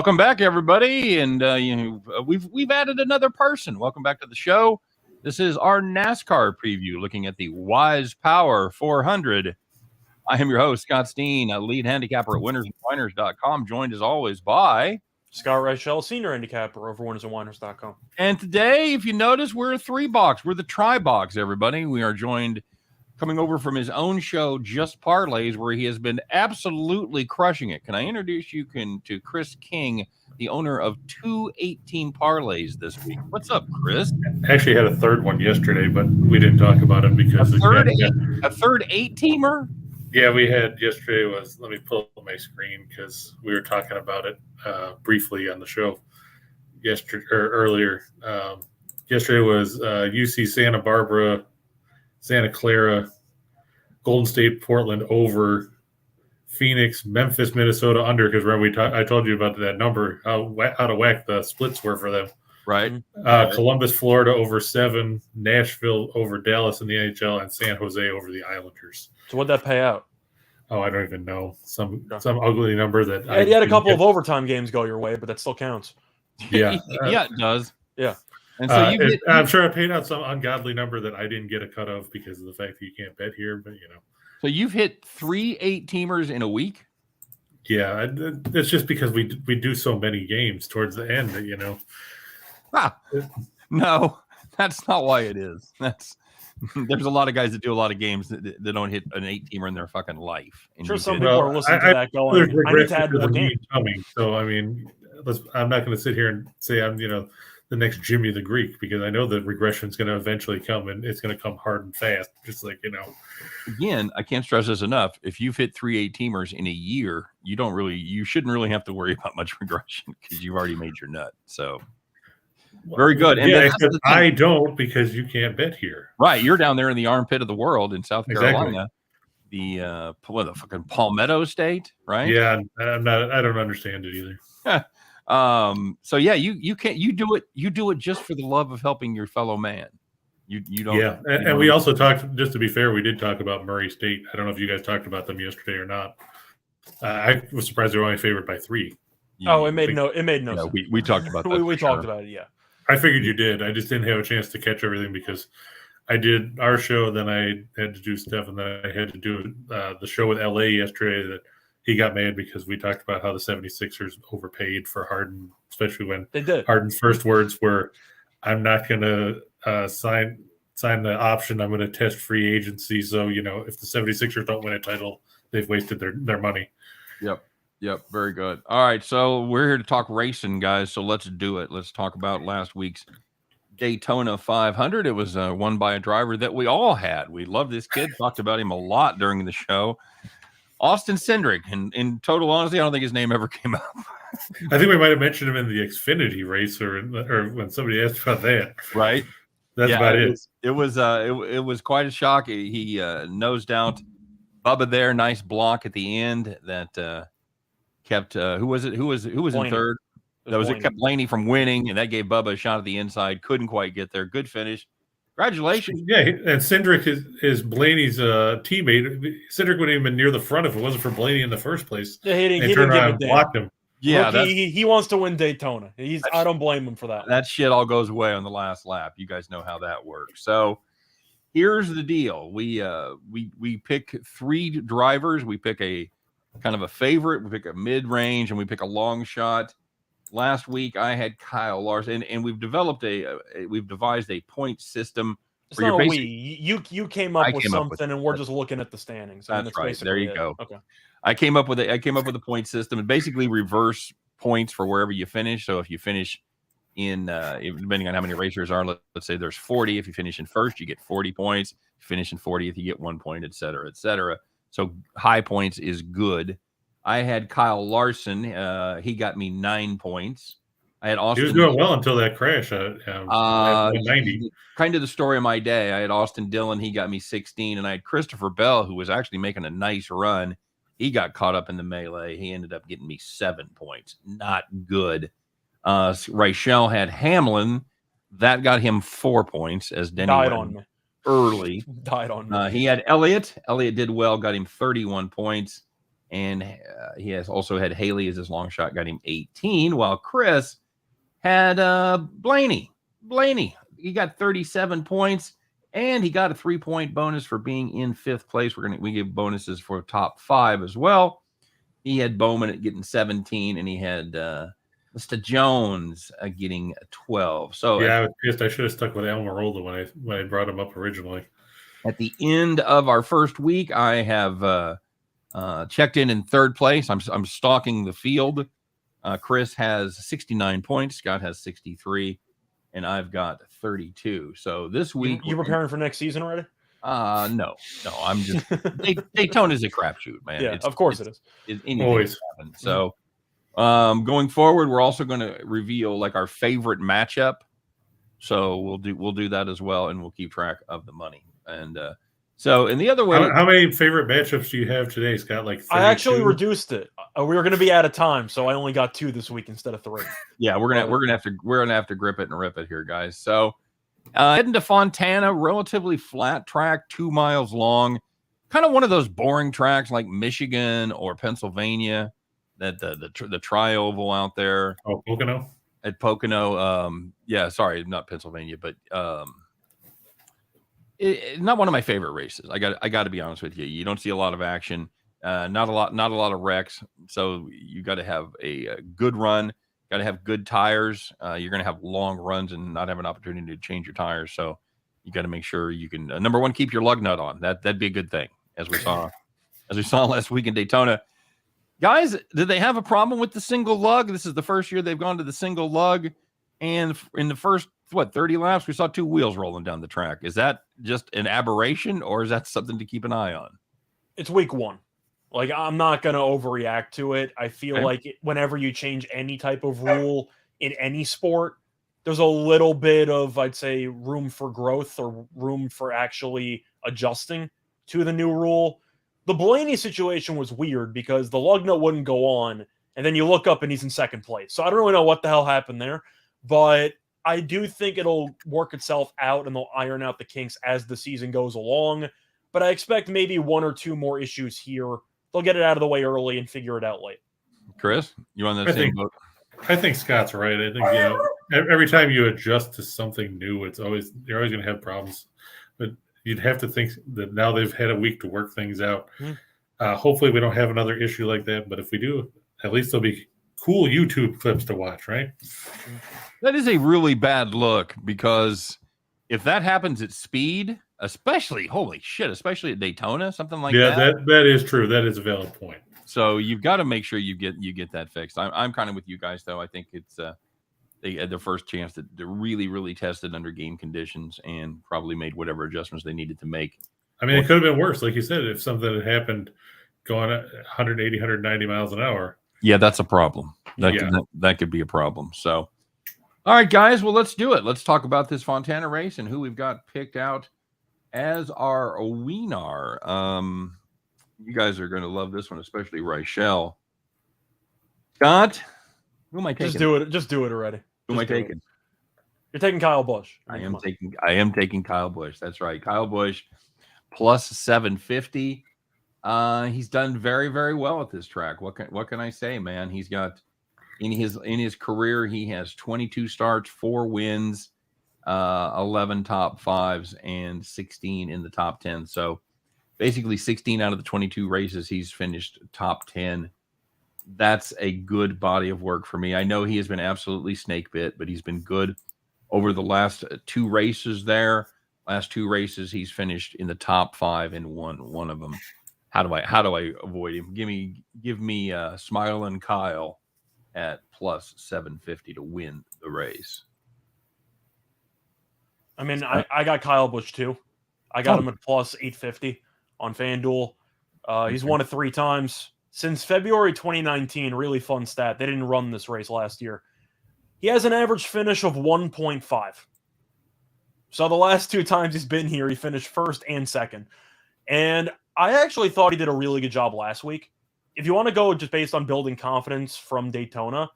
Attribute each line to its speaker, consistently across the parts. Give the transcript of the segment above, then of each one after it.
Speaker 1: Welcome back, everybody, and we've added another person. Welcome back to the show. This is our NASCAR preview, looking at the Wise Power 400. I am your host, Scott Steen, a lead handicapper at winnersandwiners.com, joined as always by
Speaker 2: Scott Reichel, senior handicapper over winnersandwiners.com.
Speaker 1: And today, if you notice, we're a three-box. We're the tri-box, everybody. We are joined coming over from his own show, Just Parlays, where he has been absolutely crushing it. Can I introduce you to Chris King, the owner of 218 Parlays this week? What's up, Chris?
Speaker 3: Actually had a third one yesterday, but we didn't talk about it because
Speaker 1: a third eight-teamer?
Speaker 3: Yeah, we had yesterday was, let me pull up my screen because we were talking about it briefly on the show earlier. Yesterday was UC Santa Barbara, Santa Clara, Golden State, Portland over, Phoenix, Memphis, Minnesota under, because remember I told you about that number, how out of whack the splits were for them.
Speaker 1: Right.
Speaker 3: Columbus, Florida over 7, Nashville over Dallas in the NHL, and San Jose over the Islanders.
Speaker 2: So what'd that pay out?
Speaker 3: Oh, I don't even know. Some ugly number that
Speaker 2: you had a couple of overtime games go your way, but that still counts.
Speaker 3: Yeah.
Speaker 1: Yeah, it does.
Speaker 2: Yeah.
Speaker 1: And so
Speaker 3: I'm sure I paid out some ungodly number that I didn't get a cut of because of the fact that you can't bet here, but
Speaker 1: So you've hit 3 8-teamers in a week?
Speaker 3: Yeah, it's just because we do so many games towards the end that
Speaker 1: No, that's not why it is. There's a lot of guys that do a lot of games that don't hit an 8-teamer in their fucking life.
Speaker 2: And sure, some people are listening to that going, I need to add more games.
Speaker 3: So, I mean, I'm not going to sit here and say I'm, the next Jimmy the Greek, because I know that regression is going to eventually come, and it's going to come hard and fast, just like,
Speaker 1: Again, I can't stress this enough. If you've hit 3 8-teamers in a year, you shouldn't really have to worry about much regression because you've already made your nut. So very good. And
Speaker 3: yeah, I don't, because you can't bet here.
Speaker 1: Right. You're down there in the armpit of the world in South Carolina. Exactly. The fucking Palmetto State, right?
Speaker 3: Yeah, I don't understand it either.
Speaker 1: So yeah, you do it just for the love of helping your fellow man. You don't.
Speaker 3: Yeah, and we also talked, just to be fair, we did talk about Murray State. I don't know if you guys talked about them yesterday or not. I was surprised they were only favored by 3.
Speaker 2: It made no sense.
Speaker 1: We talked about that.
Speaker 2: we talked about it. Yeah,
Speaker 3: I figured you did. I just didn't have a chance to catch everything because I did our show, then I had to do stuff, and then I had to do the show with LA yesterday. That he got mad because we talked about how the 76ers overpaid for Harden, especially when
Speaker 2: they did.
Speaker 3: Harden's first words were, "I'm not going to sign the option. I'm going to test free agency. So, if the 76ers don't win a title, they've wasted their money."
Speaker 1: Yep. Very good. All right. So we're here to talk racing, guys. So let's do it. Let's talk about last week's Daytona 500. It was won by a driver that we all had. We love this kid. Talked about him a lot during the show. Austin Cindric. And in total honesty, I don't think his name ever came up.
Speaker 3: I think we might have mentioned him in the Xfinity race or when somebody asked about that.
Speaker 1: Right.
Speaker 3: That's about it.
Speaker 1: It was quite a shock. He nosed out Bubba there. Nice block at the end that kept who was in third? It kept Blaney from winning, and that gave Bubba a shot at the inside. Couldn't quite get there. Good finish. Congratulations.
Speaker 3: Yeah, and Cindric is Blaney's teammate. Cindric wouldn't even been near the front if it wasn't for Blaney in the first place.
Speaker 2: Yeah, he didn't give a damn.
Speaker 3: Blocked him.
Speaker 2: Yeah, look, he wants to win Daytona. I don't blame him for that.
Speaker 1: That shit all goes away on the last lap. You guys know how that works. So here's the deal. We pick 3 drivers. We pick a kind of a favorite. We pick a mid-range, and we pick a long shot. Last week I had Kyle Larson, and we've devised a point system.
Speaker 2: It's not you came up with something, and we're just looking at the standings.
Speaker 1: That's right. There you go.
Speaker 2: Okay.
Speaker 1: I came up with a point system and basically reverse points for wherever you finish. So if you finish in depending on how many racers are, let's say there's 40. If you finish in first, you get 40 points. If you finish in 40th, you get 1 point, et cetera, et cetera. So high points is good. I had Kyle Larson. He got me 9 points. I had Austin.
Speaker 3: He was doing well until that crash at 90.
Speaker 1: Kind of the story of my day. I had Austin Dillon. He got me 16. And I had Christopher Bell, who was actually making a nice run. He got caught up in the melee. He ended up getting me 7 points. Not good. Rachel had Hamlin. That got him 4 points as Denny
Speaker 2: died on me
Speaker 1: early.
Speaker 2: Died on me.
Speaker 1: He had Elliott. Elliott did well, got him 31 points. and he has also had Haley as his long shot, got him 18, while Chris had Blaney. He got 37 points, and he got a 3-point bonus for being in 5th place. We give bonuses for top 5 as well. He had Bowman at getting 17, and he had Mr. Jones getting 12. So
Speaker 3: yeah, I was pissed. I should have stuck with Almirola when I brought him up originally.
Speaker 1: At the end of our first week, I have checked in 3rd place. I'm stalking the field. Chris has 69 points. Scott has 63, and I've got 32. So this week,
Speaker 2: you preparing for next season already?
Speaker 1: No. I'm just Daytona's a crapshoot, man.
Speaker 2: Yeah, of course it is.
Speaker 3: Always.
Speaker 1: So going forward, we're also going to reveal like our favorite matchup. So we'll do that as well, and we'll keep track of the money. And and the other way,
Speaker 3: how many favorite matchups do you have today, Scott? Like 32?
Speaker 2: I actually reduced it. We were going to be out of time, so I only got 2 this week instead of 3.
Speaker 1: Yeah, we're gonna have to grip it and rip it here, guys. So heading to Fontana, relatively flat track, 2 miles long, kind of one of those boring tracks like Michigan or Pennsylvania. That the tri-oval out there.
Speaker 3: Oh, Pocono.
Speaker 1: At Pocono, yeah, sorry, not Pennsylvania, but not one of my favorite races. I got to be honest with you. You don't see a lot of action, not a lot of wrecks. So you got to have a good run. Got to have good tires. You're going to have long runs and not have an opportunity to change your tires. So you got to make sure you can number one, keep your lug nut on. That'd be a good thing, as we saw last week in Daytona. Guys, did they have a problem with the single lug? This is the first year they've gone to the single lug. And in the first, 30 laps, we saw 2 wheels rolling down the track. Is that just an aberration, or is that something to keep an eye on?
Speaker 2: It's week 1. Like, I'm not going to overreact to it. I feel like whenever you change any type of rule in any sport, there's a little bit of, I'd say, room for growth or room for actually adjusting to the new rule. The Blaney situation was weird because the lug nut wouldn't go on, and then you look up and he's in 2nd place. So I don't really know what the hell happened there, but I do think it'll work itself out and they'll iron out the kinks as the season goes along. But I expect maybe 1 or 2 more issues here. They'll get it out of the way early and figure it out late.
Speaker 1: Chris, you on that same boat?
Speaker 3: I think Scott's right. I think every time you adjust to something new, you're always going to have problems. But you'd have to think that now they've had a week to work things out. Hopefully we don't have another issue like that. But if we do, at least there'll be cool YouTube clips to watch, right?
Speaker 1: That is a really bad look, because if that happens at speed, especially at Daytona, something like that.
Speaker 3: Yeah, that is true. That is a valid point.
Speaker 1: So you've got to make sure you get that fixed. I'm kind of with you guys, though. I think it's they had their first chance to really, really test it under game conditions and probably made whatever adjustments they needed to make.
Speaker 3: I mean, it could have been worse. Like you said, if something had happened going at 180, 190 miles an hour.
Speaker 1: Yeah, that's a problem. That could be a problem. So, all right, guys, well, let's do it. Let's talk about this Fontana race and who we've got picked out as our winner. You guys are going to love this one, especially Rachel. Scott, who am I taking?
Speaker 2: Just do it already.
Speaker 1: Who am I taking?
Speaker 2: You're taking Kyle Busch.
Speaker 1: I am taking Kyle Busch. That's right. Kyle Busch plus 750. He's done very, very well at this track. What can I say, man? He's got in his career, he has 22 starts, 4 wins, 11 top 5s, and 16 in the top 10. So basically 16 out of the 22 races he's finished top 10. That's a good body of work for me. I know he has been absolutely snake bit, but he's been good over the last 2 races there. Last 2 races he's finished in the top 5 and won one of them. How do I avoid him? Give me Smiling Kyle at plus 750 to win the race.
Speaker 2: I mean, I got Kyle Busch too. I got him at plus 850 on FanDuel. He's won it 3 times. Since February 2019, really fun stat. They didn't run this race last year. He has an average finish of 1.5. So the last 2 times he's been here, he finished 1st and 2nd. And I actually thought he did a really good job last week. If you want to go just based on building confidence from Daytona,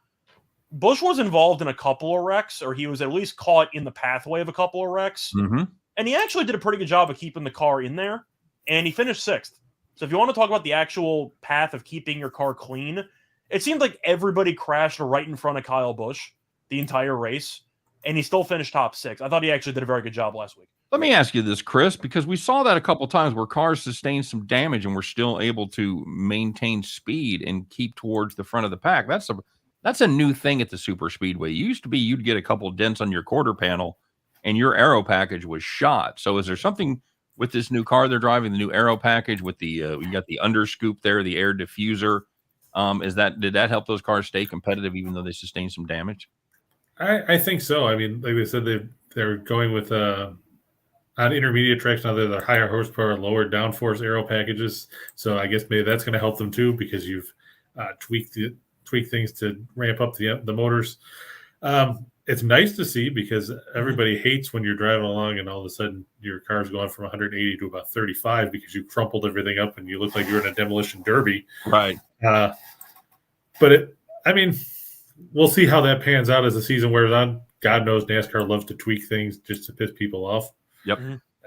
Speaker 2: Busch was involved in a couple of wrecks, or he was at least caught in the pathway of a couple of wrecks.
Speaker 1: Mm-hmm.
Speaker 2: And he actually did a pretty good job of keeping the car in there. And he finished 6th. So if you want to talk about the actual path of keeping your car clean, it seemed like everybody crashed right in front of Kyle Busch the entire race, and he still finished top 6. I thought he actually did a very good job last week.
Speaker 1: Let me ask you this, Chris, because we saw that a couple times where cars sustained some damage and were still able to maintain speed and keep towards the front of the pack. That's a new thing at the super speedway. It used to be you'd get a couple dents on your quarter panel and your aero package was shot. So is there something with this new car they're driving, the new aero package with the you got the underscoop there, the air diffuser? Did that help those cars stay competitive even though they sustained some damage?
Speaker 3: I think so. I mean, like they said, they're going with on intermediate tracks now. They're higher horsepower, lower downforce aero packages. So I guess maybe that's going to help them too because you've tweaked things to ramp up the motors. It's nice to see because everybody hates when you're driving along and all of a sudden your car's going from 180 to about 35 because you crumpled everything up and you look like you're in a demolition derby.
Speaker 1: Right.
Speaker 3: But we'll see how that pans out as the season wears on. God knows NASCAR loves to tweak things just to piss people off.
Speaker 1: Yep.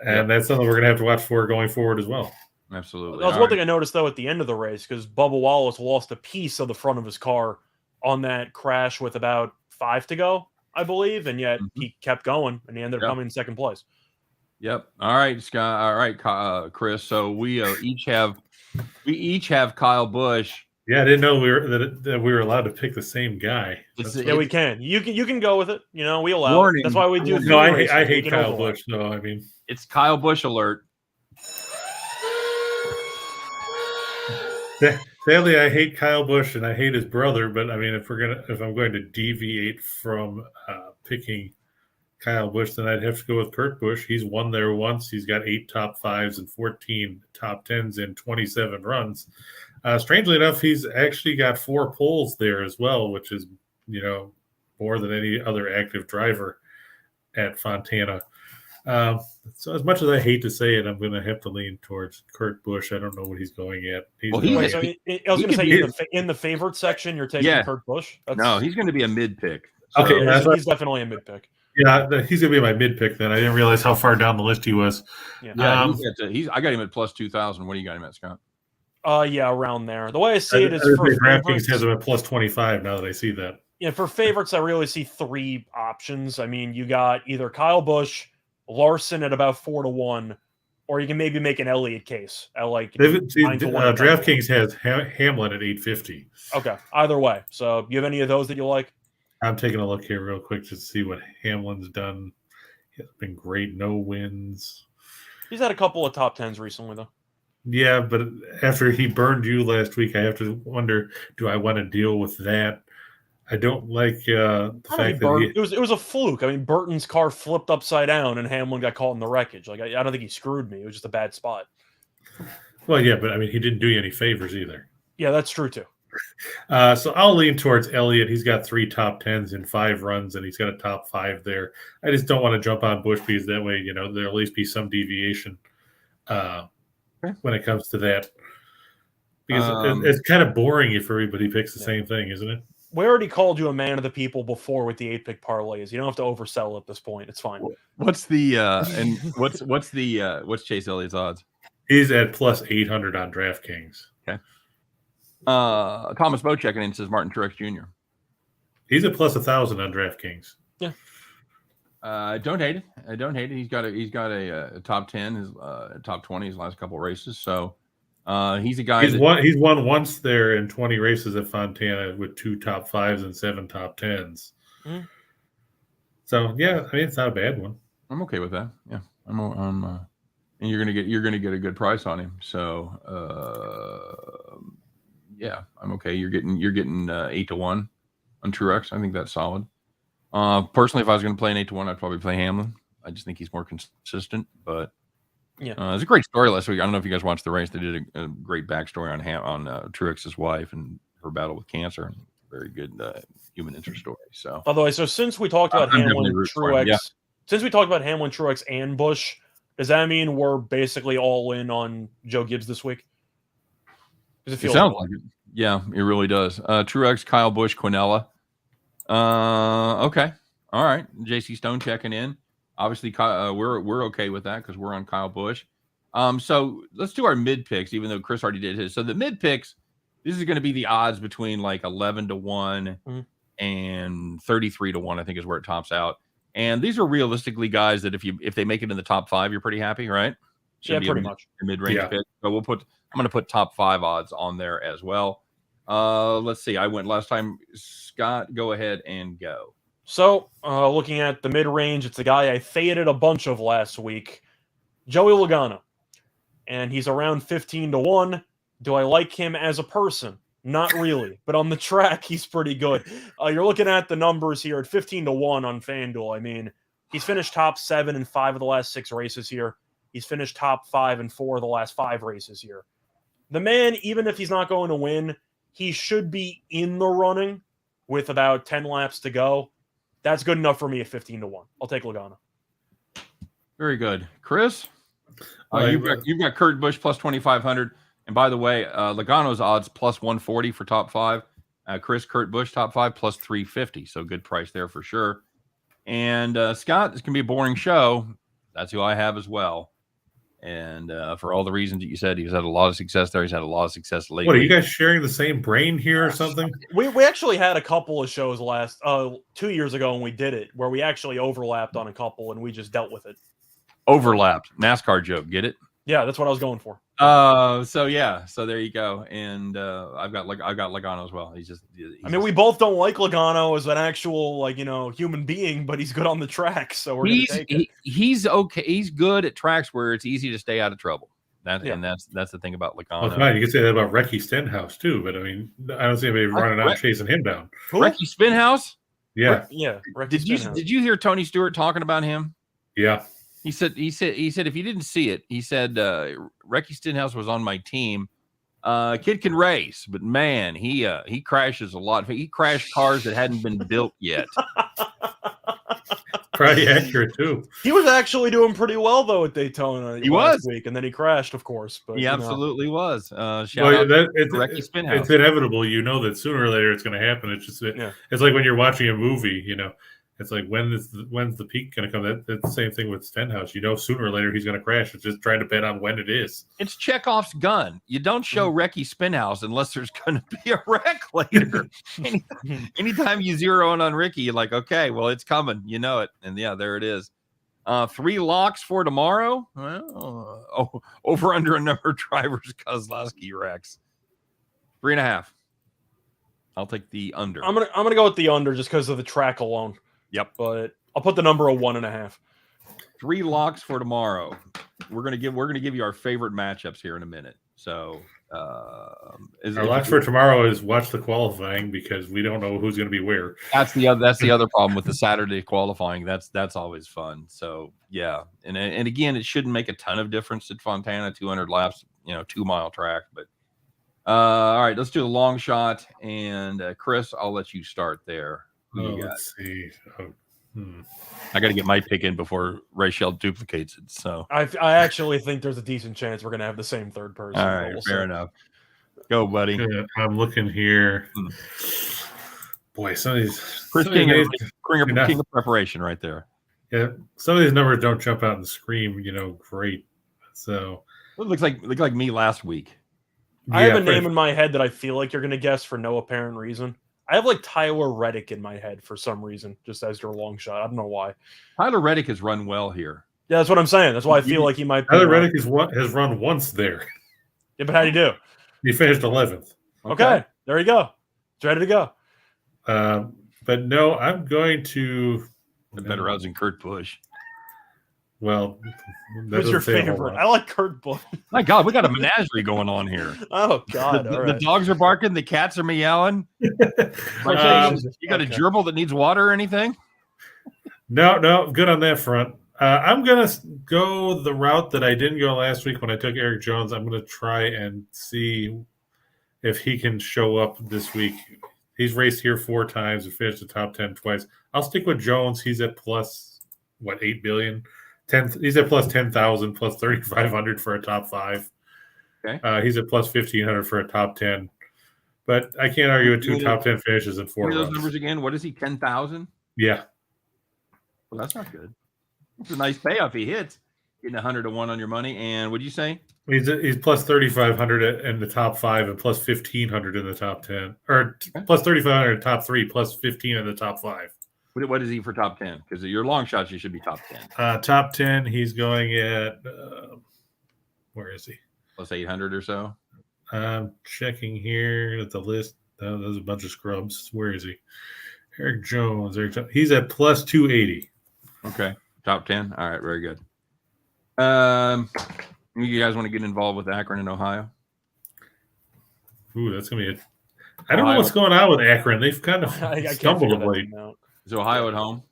Speaker 3: And that's something we're going to have to watch for going forward as well.
Speaker 1: Absolutely.
Speaker 2: That was one thing I noticed, though, at the end of the race, because Bubba Wallace lost a piece of the front of his car on that crash with about 5 to go, I believe, and yet he kept going, and he ended up coming in second place.
Speaker 1: Yep. All right, Scott. All right, Chris. So we each have Kyle Busch.
Speaker 3: Yeah, I didn't know that we were allowed to pick the same guy.
Speaker 2: Yeah, we can. You can go with it. You know, we allow.
Speaker 1: Warning.
Speaker 2: That's why we do.
Speaker 3: No, I hate Kyle Busch. So
Speaker 1: it's Kyle Busch alert.
Speaker 3: Sadly, I hate Kyle Busch and I hate his brother. But if I'm going to deviate from picking Kyle Busch, then I'd have to go with Kurt Busch. He's won there once. He's got 8 top 5s and 14 top 10s in 27 runs. Strangely enough, he's actually got 4 poles there as well, which is more than any other active driver at Fontana. So as much as I hate to say it, I'm going to have to lean towards Kurt Busch. I don't know what he's going at.
Speaker 2: I was going to say in the favorite section, you're taking Kurt Busch.
Speaker 1: No, he's going to be a mid pick.
Speaker 2: So. Okay, he's definitely a mid pick.
Speaker 3: Yeah, he's going to be my mid pick then. I didn't realize how far down the list he was.
Speaker 1: Yeah, I got him at plus 2,000. What do you got him at, Scott?
Speaker 2: Yeah, around there. The way I see it is
Speaker 3: for DraftKings has him at plus 25 now that I see that.
Speaker 2: Yeah, for favorites, I really see 3 options. I mean, you got either Kyle Busch, Larson at about 4 to 1, or you can maybe make an Elliott case at like 9 to 1.
Speaker 3: DraftKings has Hamlin at 850.
Speaker 2: Okay, either way. So, you have any of those that you like?
Speaker 3: I'm taking a look here real quick to see what Hamlin's done. He's been great, no wins.
Speaker 2: He's had a couple of top 10s recently, though.
Speaker 3: Yeah, but after he burned you last week, I have to wonder: do I want to deal with that? I don't like the fact that
Speaker 2: it was a fluke. I mean, Burton's car flipped upside down, and Hamlin got caught in the wreckage. Like I don't think he screwed me. It was just a bad spot.
Speaker 3: Well, yeah, but he didn't do you any favors either.
Speaker 2: Yeah, that's true too.
Speaker 3: So I'll lean towards Elliott. He's got 3 top 10s in 5 runs, and he's got a top 5 there. I just don't want to jump on Busch because that way, there'll at least be some deviation when it comes to that. Because it's kind of boring if everybody picks the same thing, isn't it?
Speaker 2: We already called you a man of the people before with the 8-pick parlays. You don't have to oversell at this point. It's fine.
Speaker 1: What's the what's Chase Elliott's odds?
Speaker 3: He's at plus 800 on DraftKings.
Speaker 1: Okay. Thomas Bowe checking in says Martin Truex Jr.
Speaker 3: He's at plus 1,000 on DraftKings.
Speaker 2: Yeah.
Speaker 3: Don't
Speaker 1: hate it. I don't hate it. He's got a top 10, his top 20 his last couple of races. So he's a guy.
Speaker 3: He's won once there in 20 races at Fontana with 2 top 5s and 7 top 10s.
Speaker 2: Mm.
Speaker 3: So yeah, it's not a bad one.
Speaker 1: I'm okay with that. Yeah, I'm and you're gonna get a good price on him. So yeah, I'm okay. You're getting 8 to 1 on Truex. I think that's solid. Personally, if I was going to play an 8 to 1, I'd probably play Hamlin. I just think he's more consistent. But yeah, it's a great story last week. I don't know if you guys watched the race. They did a great backstory on Truex's wife and her battle with cancer. Very good human interest story. So,
Speaker 2: by the way, since we talked about Hamlin, Truex, since we talked about Hamlin, Truex, and Busch, does that mean we're basically all in on Joe Gibbs this week?
Speaker 1: It sounds like it. Yeah, it really does. Truex, Kyle Busch, Quinella. Okay. All right. JC Stone checking in. Obviously, we're okay with that because we're on Kyle Busch. So let's do our mid picks, even though Chris already did his. So the mid picks, this is going to be the odds between like 11-1 and 33-1, I think is where it tops out. And these are realistically guys that if they make it in the top 5, you're pretty happy, right?
Speaker 2: Yeah, pretty much.
Speaker 1: A mid-range pick. So I'm going to put top 5 odds on there as well. Let's see. I went last time. Scott, go ahead and go.
Speaker 2: So looking at the mid-range, it's a guy I faded a bunch of last week, Joey Logano. And he's around 15-1. Do I like him as a person? Not really, but on the track, he's pretty good. You're looking at the numbers here at 15-1 on FanDuel. I mean, he's finished top 7 in 5 of the last 6 races here. He's finished top 5 in 4 of the last 5 races here. The man, even if he's not going to win, he should be in the running with about 10 laps to go. That's good enough for me at 15-1. I'll take Logano.
Speaker 1: Very good. Chris? You've got Kurt Busch plus 2,500. And by the way, Logano's odds plus 140 for top 5. Kurt Busch top 5 plus 350. So good price there for sure. And Scott, this can be a boring show. That's who I have as well. And for all the reasons that you said, he's had a lot of success there. He's had a lot of success lately.
Speaker 3: What, are you guys sharing the same brain here or something?
Speaker 2: We actually had a couple of shows last 2 years ago when we did it, where we actually overlapped on a couple and we just dealt with it.
Speaker 1: Overlapped. NASCAR joke. Get it?
Speaker 2: Yeah, that's what I was going for.
Speaker 1: So there you go. And I've got Logano as well. I
Speaker 2: mean, we both don't like Logano as an actual human being, but he's good on the track, so we're gonna take it.
Speaker 1: He's okay. He's good at tracks where it's easy to stay out of trouble. And that's the thing about Logano.
Speaker 3: Well, come on, you can say that about Recky Stenhouse too, but I mean, I don't see anybody running out chasing him down.
Speaker 1: Recky Spinhouse?
Speaker 3: Yeah.
Speaker 2: Did
Speaker 1: you hear Tony Stewart talking about him?
Speaker 3: Yeah.
Speaker 1: He said if you didn't see it, he said Recky Stenhouse was on my team. Kid can race, but man, he crashes a lot. He crashed cars that hadn't been built yet.
Speaker 3: Pretty accurate too.
Speaker 2: He was actually doing pretty well though at Daytona last week, and then he crashed, of course. But
Speaker 1: he absolutely was.
Speaker 3: It's inevitable. You know that sooner or later it's going to happen. It's just it's like when you're watching a movie. It's like when's the peak going to come? That's the same thing with Stenhouse. Sooner or later he's going to crash. It's just trying to bet on when it is.
Speaker 1: It's Chekhov's gun. You don't show Recky Spinhouse unless there's going to be a wreck later. Anytime you zero in on Ricky, you're like, okay, well, it's coming. You know it. And yeah, there it is. 3 locks for tomorrow. Well, over under a number of drivers Kozlowski wrecks. 3.5. I'll take the under.
Speaker 2: I'm gonna go with the under just because of the track alone.
Speaker 1: Yep.
Speaker 2: But I'll put the number of 1.5.
Speaker 1: 3 locks for tomorrow. We're gonna give you our favorite matchups here in a minute. So
Speaker 3: our locks for tomorrow is watch the qualifying because we don't know who's going to be where.
Speaker 1: That's the other problem with the Saturday qualifying. That's always fun. So yeah, and again, it shouldn't make a ton of difference at Fontana, 200 laps, 2-mile track. But all right, let's do the long shot. And Chris, I'll let you start there.
Speaker 3: Let's see.
Speaker 1: I got to get my pick in before Rachel duplicates it. So
Speaker 2: I actually think there's a decent chance we're going to have the same third person.
Speaker 1: All right, fair enough. Go, buddy.
Speaker 3: I'm looking here. Boy, some of these.
Speaker 1: Chris King of preparation right there.
Speaker 3: Yeah, some of these numbers don't jump out and scream, great. So
Speaker 1: it looks like me last week.
Speaker 2: I have a name in my head that I feel like you're going to guess for no apparent reason. I have Tyler Reddick in my head for some reason, just as your long shot. I don't know why.
Speaker 1: Tyler Reddick has run well here.
Speaker 2: Yeah, that's what I'm saying. That's why I feel like he might be.
Speaker 3: Tyler Reddick has run once there.
Speaker 2: Yeah, but how'd he do?
Speaker 3: He finished 11th.
Speaker 2: Okay, there you go. It's ready to go.
Speaker 3: But no, I'm going to.
Speaker 1: The better odds than Kurt Busch.
Speaker 3: Well,
Speaker 2: who's your favorite? I like Kurt Busch.
Speaker 1: My God, we got a menagerie going on here.
Speaker 2: Oh God,
Speaker 1: the dogs are barking, the cats are meowing. You got a gerbil that needs water or anything?
Speaker 3: No, good on that front. I'm gonna go the route that I didn't go last week when I took Eric Jones. I'm gonna try and see if he can show up this week. He's raced here 4 times and finished the top 10 twice. I'll stick with Jones. He's at plus 8 billion. He's at plus 10,000, plus 3,500 for a top 5.
Speaker 1: Okay.
Speaker 3: He's at plus 1,500 for a top 10. But I can't argue with 2 top 10 finishes in 4
Speaker 1: runs.
Speaker 3: Those
Speaker 1: numbers again. What is he? 10,000?
Speaker 3: Yeah.
Speaker 1: Well, that's not good. It's a nice payoff. He hits. getting 100 to 1 on your money. And what'd you say?
Speaker 3: He's plus 3,500 in the top 5 and plus 1,500 in the top 10, or plus 3,500 in the top 3, plus 15 in the top 5.
Speaker 1: What is he for top 10? Because your long shots, you should be top 10.
Speaker 3: Top 10, he's going at where is he?
Speaker 1: Plus 800 or so.
Speaker 3: I'm checking here at the list. Oh, there's a bunch of scrubs. Where is he? Eric Jones. He's at plus 280.
Speaker 1: Okay, top 10. All right, very good. You guys want to get involved with Akron and Ohio?
Speaker 3: Ooh, that's gonna be it. I don't know what's going on with Akron. They've kind of stumbled of late.
Speaker 1: Is Ohio at home?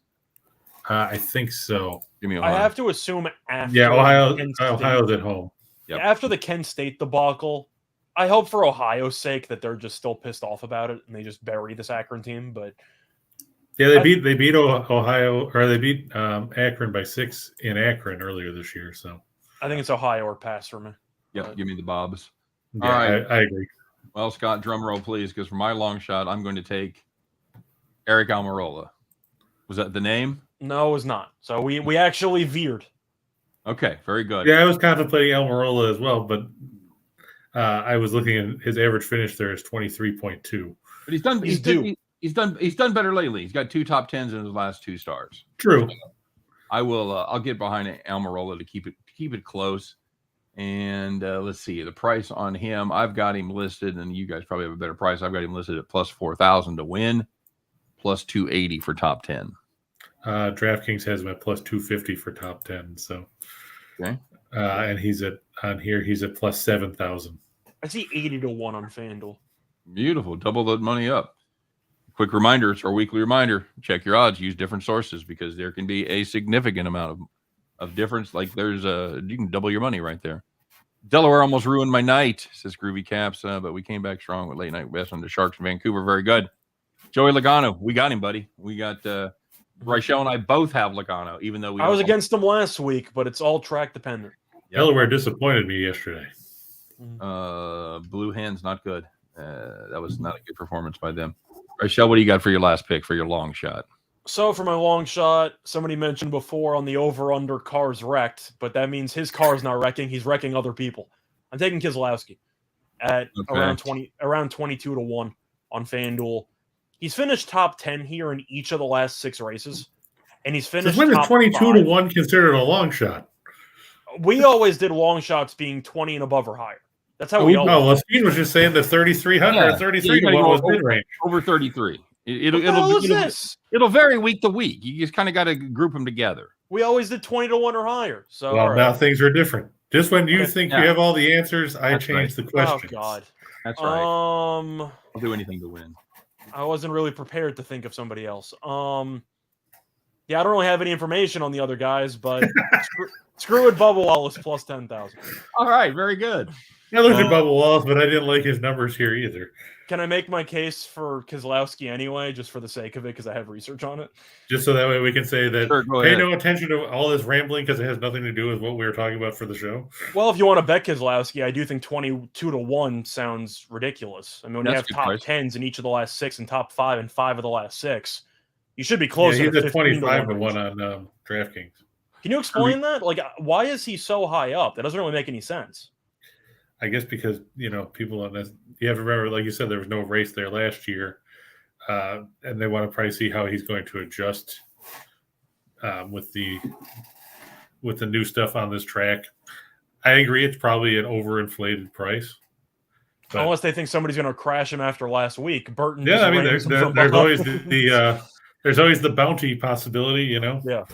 Speaker 3: I think so.
Speaker 1: Give me Ohio.
Speaker 2: I have to assume after.
Speaker 3: Yeah, Ohio's at home.
Speaker 1: Yep.
Speaker 2: After the Kent State debacle, I hope for Ohio's sake that they're just still pissed off about it and they just bury this Akron team. But
Speaker 3: yeah, they beat Ohio, or they beat Akron by 6 in Akron earlier this year. So
Speaker 2: I think it's Ohio or pass for me.
Speaker 1: Yep, give me the Bobs.
Speaker 3: Yeah,
Speaker 1: all right,
Speaker 3: I agree.
Speaker 1: Well, Scott, drum roll, please, because for my long shot, I'm going to take Eric Almirola. Was that the name?
Speaker 2: No, it was not. So we actually veered.
Speaker 1: Okay, very good.
Speaker 3: Yeah, I was contemplating Almirola as well, but I was looking at his average finish there is 23.2.
Speaker 1: But he's done better lately. He's got 2 top 10s in his last 2 stars.
Speaker 3: True.
Speaker 1: So I will. I'll get behind Almirola to keep it close. And let's see the price on him. I've got him listed, and you guys probably have a better price. I've got him listed at plus 4,000 to win, plus 280 for top 10.
Speaker 3: DraftKings has him at plus 250 for top 10. So,
Speaker 1: okay.
Speaker 3: And he's at plus 7,000.
Speaker 2: I see 80 to 1 on FanDuel.
Speaker 1: Beautiful, double that money up. Quick reminder, it's our weekly reminder. Check your odds. Use different sources because there can be a significant amount of difference. Like you can double your money right there. Delaware almost ruined my night, says Groovy Caps, but we came back strong with late night best on the Sharks in Vancouver. Very good. Joey Logano, we got him, buddy. We got Reichel and I both have Logano, even though I
Speaker 2: was against him last week, but it's all track dependent.
Speaker 1: Yep.
Speaker 3: Delaware disappointed me yesterday.
Speaker 1: Blue Hands, not good. That was not a good performance by them. Reichel, what do you got for your last pick for your long shot?
Speaker 2: So for my long shot, somebody mentioned before on the over-under cars wrecked, but that means his car's not wrecking. He's wrecking other people. I'm taking Keselowski at around 22 to 1 on FanDuel. He's finished top 10 here in each of the last 6 races, and he's finished.
Speaker 3: When is
Speaker 2: top
Speaker 3: 22
Speaker 2: 5.
Speaker 3: to 1 considered a long shot?
Speaker 2: We always did long shots being 20 and above or higher. That's how we always.
Speaker 3: No, Lestine was just saying that 3,300 or 33 to 1 was mid range.
Speaker 1: Over 33. It'll vary week to week. You just kind of got to group them together.
Speaker 2: We always did 20 to 1 or higher. So
Speaker 3: now things are different. Just when you think you have all the answers, I change the questions.
Speaker 2: Oh God,
Speaker 1: that's right. I'll do anything to win.
Speaker 2: I wasn't really prepared to think of somebody else. Yeah, I don't really have any information on the other guys, but screw it, Bubba Wallace plus 10,000.
Speaker 1: All right, very good.
Speaker 3: I looked at Bubba Wallace, but I didn't like his numbers here either.
Speaker 2: Can I make my case for Keselowski anyway, just for the sake of it, because I have research on it?
Speaker 3: Just so that way we can say that
Speaker 1: pay
Speaker 3: no attention to all this rambling because it has nothing to do with what we were talking about for the show.
Speaker 2: Well, if you want to bet Keselowski, I do think 22 to 1 sounds ridiculous. I mean, when you have top 10s in each of the last 6 and top 5 in 5 of the last 6, you should be closer.
Speaker 3: Yeah, he's at 25 to 1 on DraftKings.
Speaker 2: Can you explain that? Like, why is he so high up? That doesn't really make any sense.
Speaker 3: I guess because, people on this, you have to remember, like you said, there was no race there last year. And they want to probably see how he's going to adjust with the new stuff on this track. I agree. It's probably an overinflated price. But,
Speaker 2: unless they think somebody's going to crash him after last week. Burton.
Speaker 3: Yeah. I mean, there's always there's always the bounty possibility,
Speaker 2: Yeah.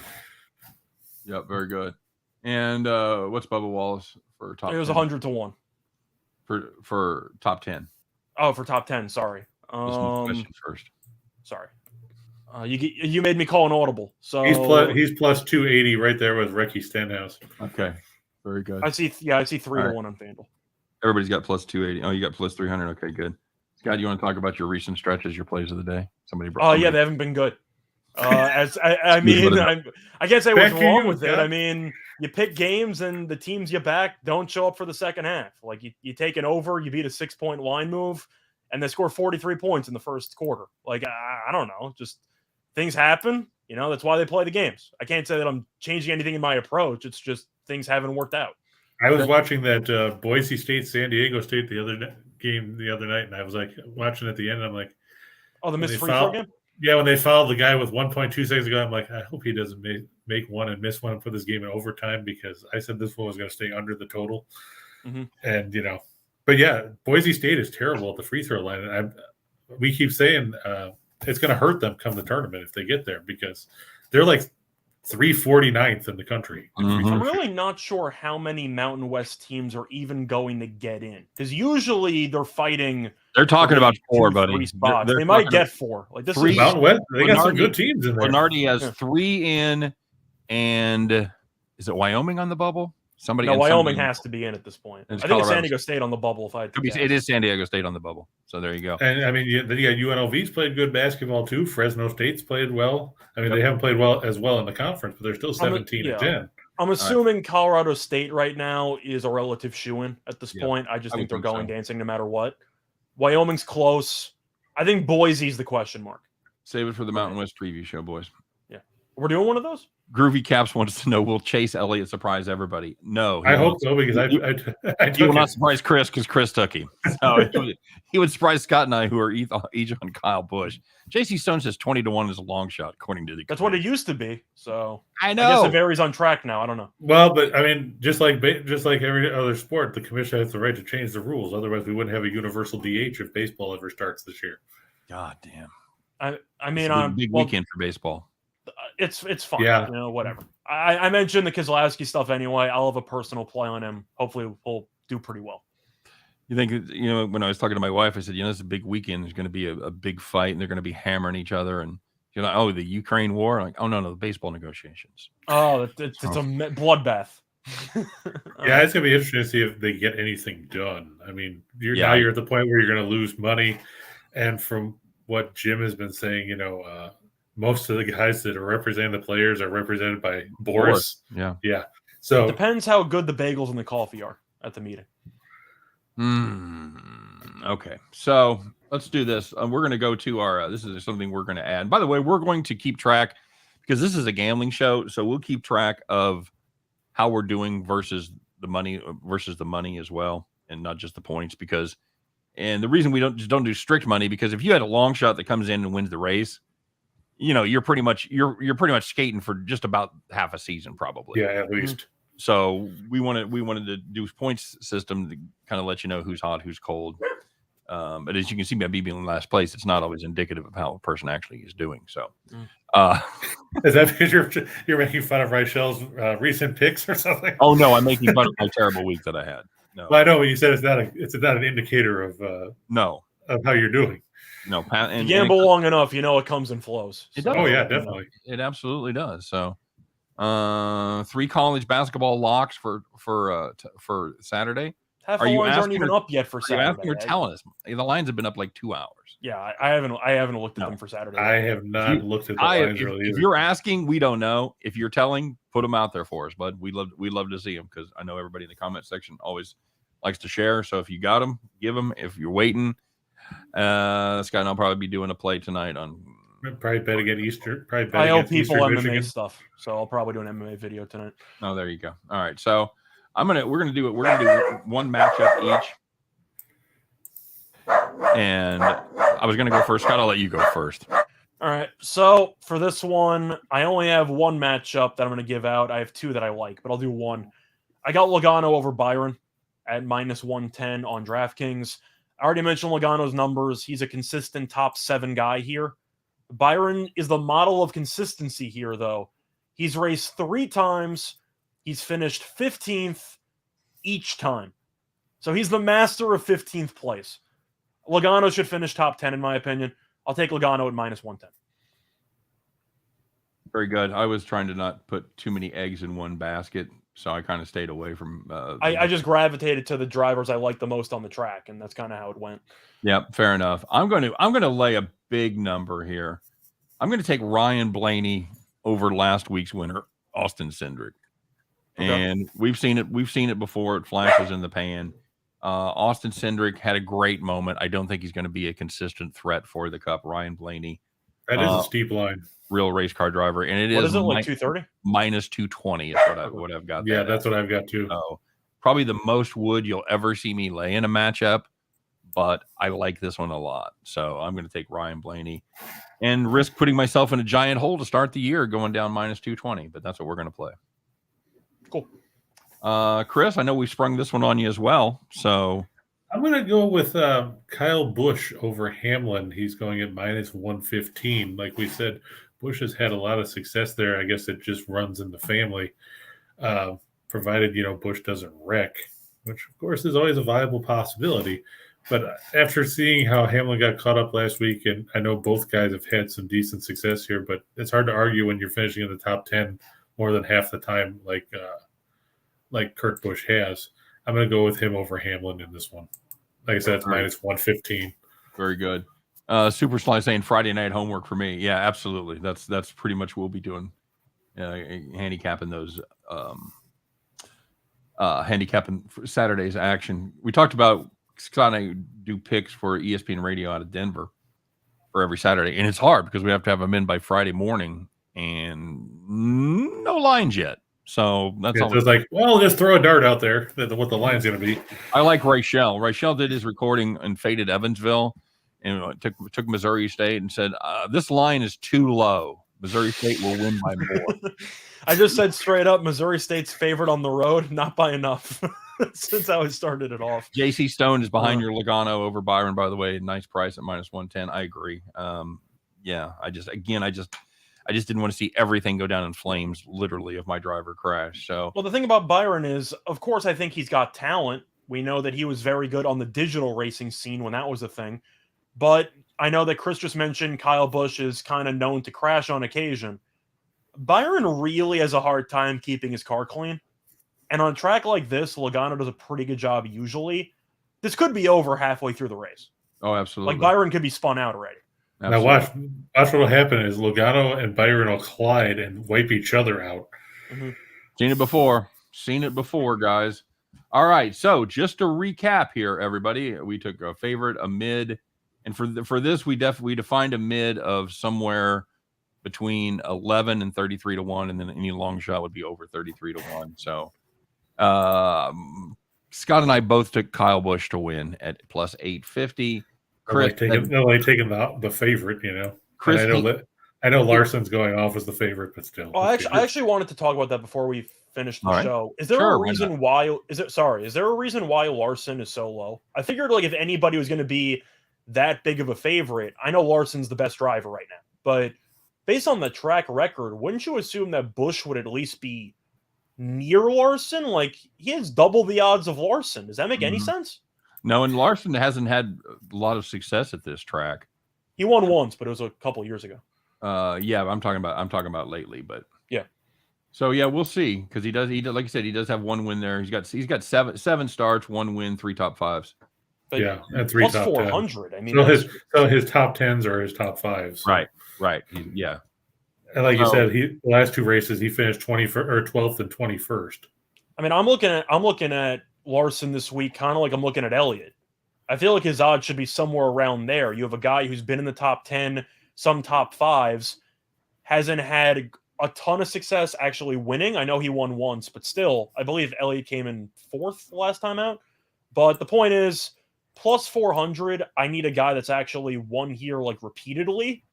Speaker 1: Yep. Very good. And what's Bubba Wallace for top 10?
Speaker 2: It was 100 to 1.
Speaker 1: For top 10.
Speaker 2: Oh, for top 10. Sorry.
Speaker 1: Question first.
Speaker 2: Sorry. You made me call an audible. So
Speaker 3: he's plus 280 right there with Ricky Stenhouse.
Speaker 1: Okay. Very good.
Speaker 2: I see 3 to 1 on FanDuel.
Speaker 1: Everybody's got plus 280. Oh, you got plus 300. Okay, good. Scott, you want to talk about your recent stretches, your plays of the day? Somebody brought.
Speaker 2: Oh, yeah, they haven't been good. I can't say what's wrong with it. I mean, you pick games and the teams you back don't show up for the second half. Like you take an over, you beat a 6-point line move, and they score 43 points in the first quarter. Like, I don't know. Just things happen. That's why they play the games. I can't say that I'm changing anything in my approach. It's just things haven't worked out.
Speaker 3: I was watching that Boise State, San Diego State the other night, and I was like watching at the end. And I'm like,
Speaker 2: oh, the missed free throw game.
Speaker 3: Yeah, when they fouled the guy with 1.2 seconds ago, I'm like, I hope he doesn't make one and miss one and put this game in overtime, because I said this one was going to stay under the total.
Speaker 2: Mm-hmm.
Speaker 3: And but yeah, Boise State is terrible at the free throw line, and we keep saying it's going to hurt them come the tournament if they get there, because they're like 349th in the country.
Speaker 1: Mm-hmm.
Speaker 2: I'm really not sure how many Mountain West teams are even going to get in, because usually they're fighting.
Speaker 1: They're talking about 4, buddy.
Speaker 2: 3 spots. They might get 4. Like this
Speaker 3: 3 Mountain West. They got some good teams in there.
Speaker 1: Bernardi has 3 in, and is it Wyoming on the bubble?
Speaker 2: Wyoming has to be in at this point. I think it's San Diego State on the bubble.
Speaker 1: It is San Diego State on the bubble. So there you go.
Speaker 3: And I mean, then you got UNLV's played good basketball too. Fresno State's played well. I mean, they haven't played well in the conference, but they're still 17 and 10.
Speaker 2: I'm assuming Colorado State right now is a relative shoo-in at this point. I just think they're going dancing no matter what. Wyoming's close. I think Boise's the question mark.
Speaker 1: Save it for the Mountain West preview show, boys.
Speaker 2: Yeah. We're doing one of those?
Speaker 1: Groovy Caps wants to know, will Chase Elliott surprise everybody? No.
Speaker 3: I hope so, because I
Speaker 1: he will not surprise Chris, because Chris took him. So he would surprise Scott and I, who are each on Kyle Busch. JC Stone says 20-1 is a long shot, according to the.
Speaker 2: That's what it used to be. So
Speaker 1: I know.
Speaker 2: I guess it varies on track now. I don't know.
Speaker 3: Well, but I mean, just like every other sport, the commission has the right to change the rules. Otherwise, we wouldn't have a universal DH if baseball ever starts this year.
Speaker 1: God damn.
Speaker 2: I mean,
Speaker 1: it's a big weekend for baseball.
Speaker 2: It's fine.
Speaker 3: Yeah.
Speaker 2: Whatever. I mentioned the Keselowski stuff anyway. I'll have a personal play on him. Hopefully we'll do pretty well.
Speaker 1: You think, when I was talking to my wife, I said, it's a big weekend. There's going to be a big fight, and they're going to be hammering each other. And the Ukraine war. I'm like, oh no, the baseball negotiations.
Speaker 2: Oh, it's a bloodbath.
Speaker 3: Yeah, it's going to be interesting to see if they get anything done. I mean, now you're at the point where you're going to lose money. And from what Jim has been saying, most of the guys that are representing the players are represented by Boris. Yeah. So
Speaker 2: it depends how good the bagels and the coffee are at the meeting.
Speaker 1: Okay, so let's do this. We're going to go to our. This is something we're going to add. By the way, we're going to keep track, because this is a gambling show, so we'll keep track of how we're doing versus the money as well, and not just the points. And the reason we don't do strict money, because if you had a long shot that comes in and wins the race, you're pretty much skating for just about half a season, probably.
Speaker 3: Yeah, at least.
Speaker 1: So we wanted to do points system to kind of let you know who's hot, who's cold. But as you can see by me being in last place, it's not always indicative of how a person actually is doing. So,
Speaker 3: is that because you're making fun of Rachel's recent picks or something?
Speaker 1: Oh no, I'm making fun of my terrible week that I had. No,
Speaker 3: well, I know, but you said it's not an indicator of of how you're doing.
Speaker 1: No,
Speaker 2: you gamble long enough, it comes and flows.
Speaker 1: It does.
Speaker 3: Oh yeah, definitely.
Speaker 1: It absolutely does. So, 3 college basketball locks for Saturday.
Speaker 2: Half the lines aren't even up yet for Saturday.
Speaker 1: You're telling us the lines have been up like 2 hours.
Speaker 2: Yeah, I haven't looked at them for Saturday.
Speaker 3: I have not looked at the lines really.
Speaker 1: If you're asking, we don't know. If you're telling, put them out there for us, bud. We love to see them, because I know everybody in the comment section always likes to share. So if you got them, give them. If you're waiting, Scott and I'll probably be doing a play tonight on.
Speaker 3: Probably bet against Easter.
Speaker 2: I owe people MMA stuff, so I'll probably do an MMA video tonight.
Speaker 1: Oh, there you go. All right, so we're gonna do one matchup each, and I was gonna go first. Scott, I'll let you go first.
Speaker 2: All right, so for this one, I only have one matchup that I'm gonna give out. I have 2 that I like, but I'll do one. I got Logano over Byron at -110 on DraftKings. I already mentioned Logano's numbers. He's a consistent top 7 guy here. Byron is the model of consistency here, though. He's raced 3 times. He's finished 15th each time. So he's the master of 15th place. Logano should finish top 10, in my opinion. I'll take Logano at -110.
Speaker 1: Very good. I was trying to not put too many eggs in one basket, so I kind of stayed away from.
Speaker 2: I just gravitated to the drivers I like the most on the track, and that's kind of how it went.
Speaker 1: Yep, fair enough. I'm going to lay a big number here. I'm going to take Ryan Blaney over last week's winner, Austin Cindric. Okay. And we've seen it before. It flashes in the pan. Austin Cindric had a great moment. I don't think he's going to be a consistent threat for the Cup. Ryan Blaney
Speaker 3: That is a steep line.
Speaker 1: Real race car driver, and it
Speaker 2: What
Speaker 1: is
Speaker 2: is it, like 230?
Speaker 1: minus 220 is what I've got.
Speaker 3: Yeah, that's what I've got too.
Speaker 1: So probably the most wood you'll ever see me lay in a matchup, but I like this one a lot. So I'm going to take Ryan Blaney and risk putting myself in a giant hole to start the year going down minus 220, but that's what we're going to play.
Speaker 2: Cool.
Speaker 1: Chris, I know we sprung this one on you as well. So
Speaker 3: I'm going to go with Kyle Busch over Hamlin. He's going at minus 115. Like we said, Busch has had a lot of success there. I guess it just runs in the family, provided, Busch doesn't wreck, which, of course, is always a viable possibility. But after seeing how Hamlin got caught up last week, and I know both guys have had some decent success here, but it's hard to argue when you're finishing in the top 10 more than half the time like Kurt Busch has. I'm going to go with him over Hamlin in this one. Like I said, it's minus 115.
Speaker 1: Very good. Super Sly saying Friday night homework for me. Yeah, absolutely. That's pretty much what we'll be doing. Handicapping those handicapping Saturday's action. We talked about Scott and I do picks for ESPN Radio out of Denver for every Saturday, and it's hard because we have to have them in by Friday morning, and no lines yet. So that's all.
Speaker 3: It's like, well, just throw a dart out there. What the line's going to be.
Speaker 1: I like Rachel. Rachel did his recording and faded Evansville, and took Missouri State and said this line is too low. Missouri State will win by more.
Speaker 2: I just said straight up, Missouri State's favored on the road, not by enough. Since how I started it off.
Speaker 1: JC Stone is behind your Logano over Byron, by the way. Nice price at minus 110. I agree. I just didn't want to see everything go down in flames, literally, if my driver crashed. So,
Speaker 2: well, the thing about Byron is, of course, I think he's got talent. We know that he was very good on the digital racing scene when that was a thing. But I know that Chris just mentioned Kyle Busch is kind of known to crash on occasion. Byron really has a hard time keeping his car clean. And on a track like this, Logano does a pretty good job usually. This could be over halfway through the race.
Speaker 1: Oh, absolutely.
Speaker 2: Like Byron could be spun out already.
Speaker 3: Absolutely. Now watch what will happen is Logano and Byron will collide and wipe each other out.
Speaker 2: Mm-hmm.
Speaker 1: Seen it before, guys. All right, so just to recap here, everybody, we took a favorite, a mid, and for this we defined a mid of somewhere between 11 and 33 to 1, and then any long shot would be over 33 to 1. So Scott and I both took Kyle Busch to win at plus 850. Chris
Speaker 3: taking the favorite, Chris, I know Larson's going off as the favorite, but still.
Speaker 2: Well, I actually wanted to talk about that before we finish the show. Is there a reason why? Is there a reason why Larson is so low? I figured if anybody was going to be that big of a favorite, I know Larson's the best driver right now, but based on the track record, wouldn't you assume that Busch would at least be near Larson? Like, he has double the odds of Larson. Does that make any sense?
Speaker 1: No, and Larson hasn't had a lot of success at this track.
Speaker 2: He won once, but it was a couple years ago.
Speaker 1: Yeah, I'm talking about lately, but
Speaker 2: yeah.
Speaker 1: So yeah, we'll see, because he does like I said, he does have one win there. He's got seven starts, one win, 3 top 5s.
Speaker 2: But
Speaker 3: yeah, and 3
Speaker 2: plus
Speaker 3: top
Speaker 2: 400.
Speaker 3: 10.
Speaker 2: I mean,
Speaker 3: so his top 10s are his top 5s.
Speaker 1: Right. Yeah.
Speaker 3: And like you said, the last 2 races he finished 12th and 21st.
Speaker 2: I mean, I'm looking at Larson this week, kind of like I'm looking at Elliott. I feel like his odds should be somewhere around there. You have a guy who's been in the top 10, some top 5s, hasn't had a ton of success actually winning. I know he won once, but still, I believe Elliott came in 4th the last time out. But the point is, plus 400, I need a guy that's actually won here repeatedly.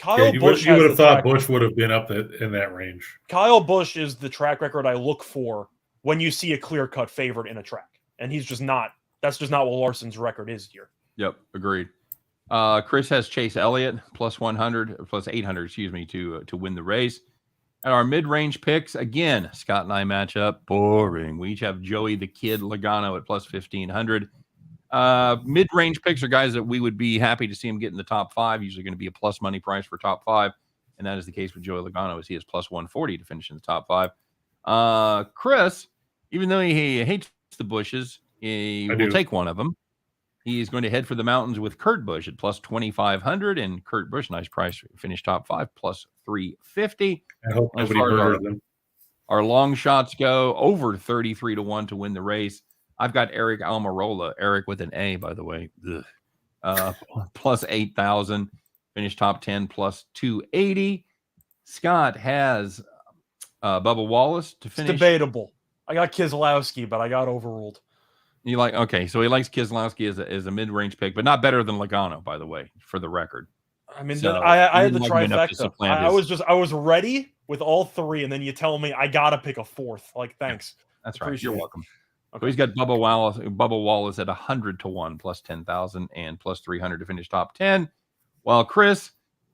Speaker 3: You would have thought Busch would have been up in that range.
Speaker 2: Kyle Busch is the track record I look for when you see a clear-cut favorite in a track. And he's just not. That's just not what Larson's record is here.
Speaker 1: Yep, agreed. Chris has Chase Elliott plus 800, excuse me, to win the race. And our mid-range picks, again, Scott and I match up. Boring. We each have Joey the Kid Logano at plus 1,500. Mid-range picks are guys that we would be happy to see him get in the top 5. Usually going to be a plus money price for top 5. And that is the case with Joey Logano, as he is plus 140 to finish in the top 5. Chris, even though he hates the Bushes, he will take one of them. He's going to head for the mountains with Kurt Busch at plus 2,500, and Kurt Busch, nice price, finished top 5 plus 350.
Speaker 3: I hope nobody murders them.
Speaker 1: Our long shots go over 33 to 1 to win the race. I've got Eric Almirola, Eric with an A, by the way, plus 8,000, finish top 10 plus 280. Scott has Bubba Wallace to finish.
Speaker 2: It's debatable. I got Keselowski, but I got overruled.
Speaker 1: You like, okay, so he likes Keselowski as a mid-range pick, but not better than Logano, by the way, for the record.
Speaker 2: I mean,
Speaker 1: So,
Speaker 2: I had the
Speaker 1: like
Speaker 2: trifecta. I was ready with all three, and then you tell me I gotta pick a fourth. Like, thanks.
Speaker 1: That's right. You're welcome.
Speaker 2: Okay.
Speaker 1: So he's got Bubba Wallace at 100 to 1 plus 10,000 and plus 300 to finish top 10. While Chris,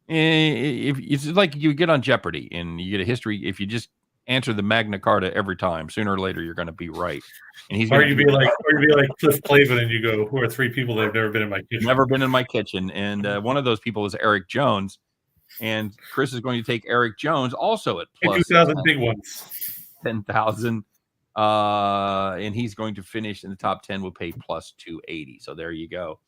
Speaker 1: if it's like you get on Jeopardy and you get a history, if you just answer the Magna Carta every time, sooner or later you're going to be right. And he's
Speaker 3: or you be like Cliff Clavin and you go, who are three people that have never been in my kitchen?
Speaker 1: Never been in my kitchen. And one of those people is Eric Jones. And Chris is going to take Eric Jones also at plus
Speaker 3: 2,000 big ones.
Speaker 1: 10,000. And he's going to finish in the top 10 will pay plus 280. So there you go.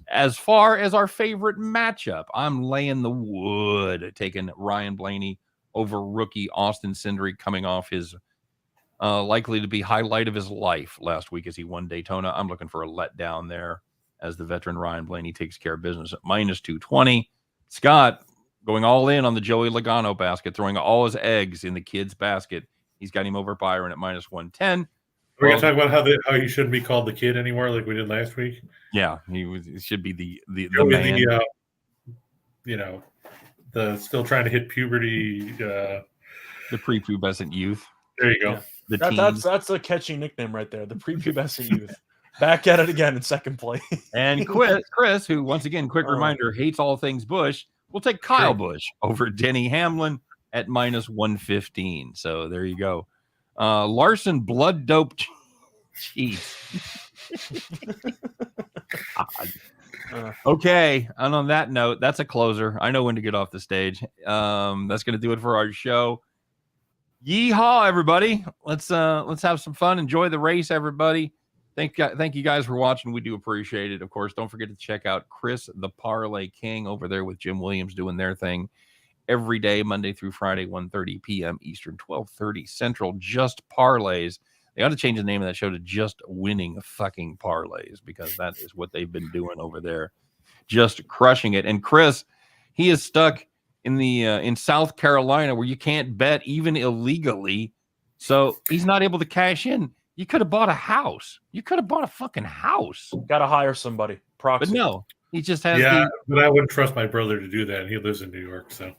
Speaker 1: As far as our favorite matchup, I'm laying the wood, taking Ryan Blaney over rookie Austin Cindric, coming off his likely to be highlight of his life last week as he won Daytona. I'm looking for a letdown there as the veteran Ryan Blaney takes care of business at minus 220. Scott going all in on the Joey Logano basket, throwing all his eggs in the kid's basket. He's got him over Byron at minus 110.
Speaker 3: We're going to talk about how he shouldn't be called the kid anymore like we did last week.
Speaker 1: Yeah, he should be the
Speaker 3: man. The still trying to hit puberty. The
Speaker 1: prepubescent youth.
Speaker 3: There you go.
Speaker 2: Yeah. That's a catchy nickname right there. The prepubescent youth. Back at it again in second place.
Speaker 1: And Chris, who once again, quick reminder, hates all things Busch, will take Kyle Busch over Denny Hamlin at minus 115. So there you go. Larson blood doped cheese. Okay, and on that note, that's a closer. I know when to get off the stage. That's going to do it for our show. Yeehaw, everybody! Let's have some fun. Enjoy the race, everybody. Thank you guys for watching. We do appreciate it. Of course, don't forget to check out Chris the Parlay King over there with Jim Williams doing their thing every day, Monday through Friday, 1:30 p.m. Eastern, 12:30 Central. Just Parlays. They ought to change the name of that show to Just Winning Fucking Parlays, because that is what they've been doing over there, just crushing it. And Chris, he is stuck in the in South Carolina where you can't bet even illegally, so he's not able to cash in. You could have bought a house. You could have bought a fucking house.
Speaker 2: Got to hire somebody. Proxy.
Speaker 1: But no, he just has.
Speaker 3: But I wouldn't trust my brother to do that. He lives in New York, so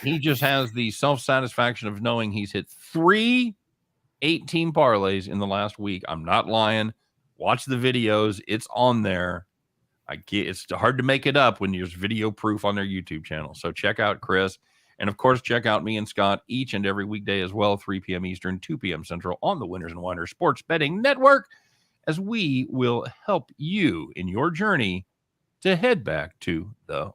Speaker 1: he just has the self-satisfaction of knowing he's hit 3 18 parlays in the last week. I'm not lying. Watch the videos. It's on there. It's hard to make it up when there's video proof on their YouTube channel. So check out Chris. And, of course, check out me and Scott each and every weekday as well, 3 p.m. Eastern, 2 p.m. Central on the Winners and Wonders Sports Betting Network, as we will help you in your journey to head back to the